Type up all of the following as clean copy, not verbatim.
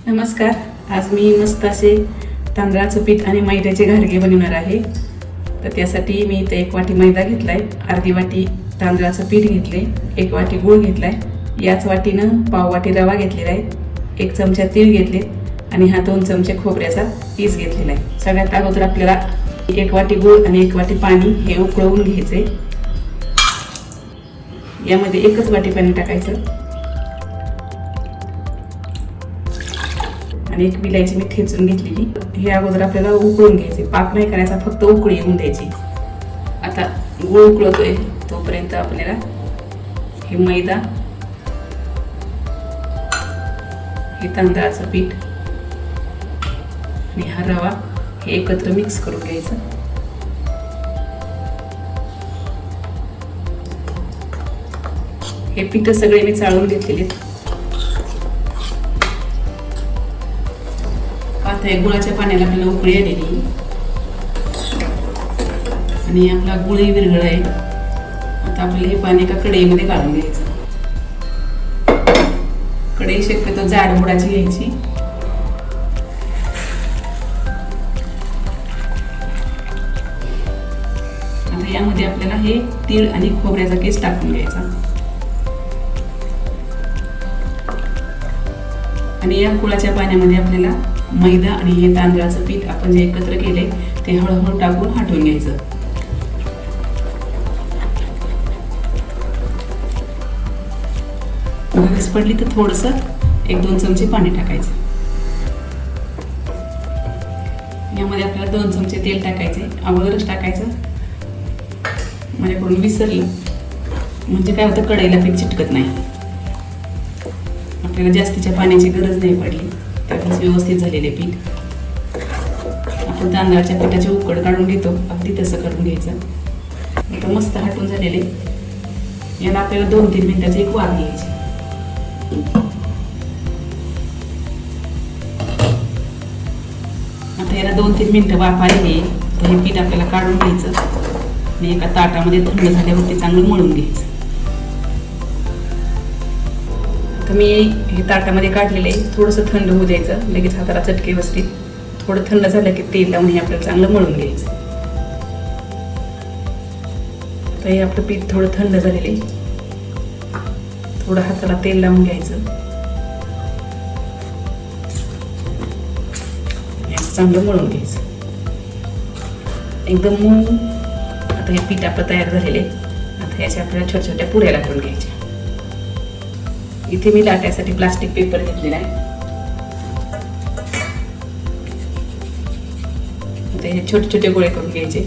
नमस्कार. आज मी मस्त असे तांदळाचं पीठ आणि मैद्याचे घारगे बनवणार आहे. तर त्यासाठी मी इथे 1 वाटी मैदा घेतलाय, अर्धी वाटी तांदळाचं पीठ घेतले, 1 वाटी गूळ घेतलाय, याच वाटीनं पाव वाटी रवा घेतलेला आहे, 1 चमचा तीळ घेतले आणि हा 2 चमचे खोबऱ्याचा पीस घेतलेला आहे. सगळ्यात अगोदर आपल्याला 1 वाटी गूळ आणि 1 वाटी पाणी हे उकळवून घ्यायचे. यामध्ये 1च वाटी पाणी टाकायचं आणि 1 विलायची मी ठेचून घेतलेली. हे अगोदर आपल्याला उकळून घ्यायचे, पाक नाही करायचा, फक्त उकळी येऊन द्यायची. आता गूळ उकळतोय तोपर्यंत आपल्याला हे मैदा, हे तांदळाचं पीठ आणि हा रवा हे एकत्र मिक्स करून घ्यायचं. हे पीठ सगळे मी चाळून घेतलेले. आता या गुळाच्या पाण्याला आपल्याला उकळी आलेली आणि आपला गुळही विरघळ आहे. आता आपल्याला हे पाणी एका कढईमध्ये काढून घ्यायचं. कढई शक्यतो जाड बुडाची घ्यायची. आता यामध्ये आपल्याला हे तीळ आणि खोबऱ्याचा किस टाकून घ्यायचा आणि या गुळाच्या पाण्यामध्ये आपल्याला मैदा आणि हे तांदळाचं पीठ आपण जे एकत्र केले ते हळूहळू टाकून हटवून घ्यायचं. गरज पडली तर थोडंसं 1-2 चमचे पाणी टाकायचं. यामध्ये आपल्याला 2 चमचे तेल टाकायचे. अगोदरच टाकायचं, माझ्याकडून विसरलं, म्हणजे काय होतं, कढईला पीठ चिटकत नाही. आपल्याला जास्तीच्या पाण्याची गरज नाही पडली, त्यातच व्यवस्थित झालेले पीठ. आपण तांदळाच्या पिठाची उकड काढून घेतो, अगदी तसं करून घ्यायचं. आता मस्त हटून झालेले. याला आपल्याला 2-3 मिनिटाची एक वाफ घ्यायची. आता याला 2-3 मिनिटं वाफ आलेली, तर हे पीठ आपल्याला काढून घ्यायचं आणि एका ताटामध्ये थंड झाल्यावरती चांगलं मळून घ्यायचं. तर मी हे ताटामध्ये काढलेले, थोडंसं थंड होऊ द्यायचं, लगेच हाताला चटके बसतील. थोडं थंड झालं की तेल लावून हे आपल्याला चांगलं मळून घ्यायचं. तर हे आपलं पीठ थोडं थंड झालेले, थोडं हाताला तेल लावून घ्यायचं, चांगलं मळून घ्यायचं एकदम मऊ. आता हे पीठ आपलं तयार झालेले. आता याच्या आपल्याला छोट्या छोट्या पुऱ्या लाटून घ्यायच्या. इथे मी लाटायसाठी प्लास्टिक पेपर घेतलेला आहे. आता हे छोटे छोटे गोळे करून घ्यायचे.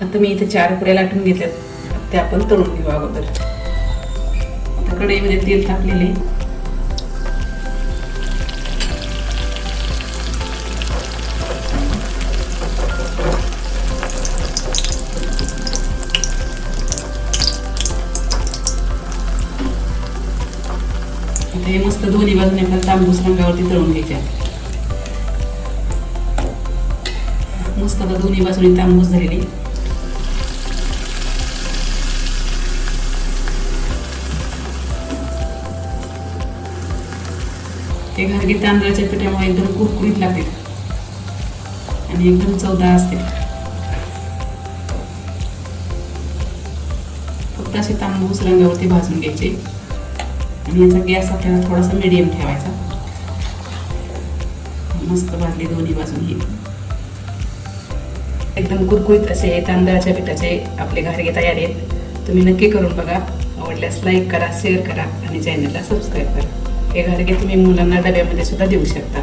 आता मी इथे 4 पुऱ्या लाटून घेतल्यात, ते आपण तळून घेऊ अगोदर. आता कढईमध्ये तेल टाकलेले, हे मस्त दोन्ही बाजूने आपल्याला तांबूस रंगावरती तळून घ्यायचे. मस्त आता दोन्ही बाजूने तांबूस झालेली. हे घारगे तांदळाच्या पिठामुळे एकदम कुरकुरीत लागते आणि एकदम चवदार असते. फक्त असे तांबूस रंगावरती भाजून घ्यायचे आणि याचा गॅस आपल्याला थोडासा मीडियम ठेवायचा. मस्त भाजले दोन्ही बाजूनी. एकदम कुरकुरीत असे तांदळाच्या पिठाचे आपले घारगे तयार आहेत. तुम्ही नक्की करून बघा. आवडल्यास लाईक करा, शेअर करा आणि चॅनलला सबस्क्राईब करा. हे घारगे तुम्ही मुलांना डब्यामध्ये सुद्धा देऊ शकता.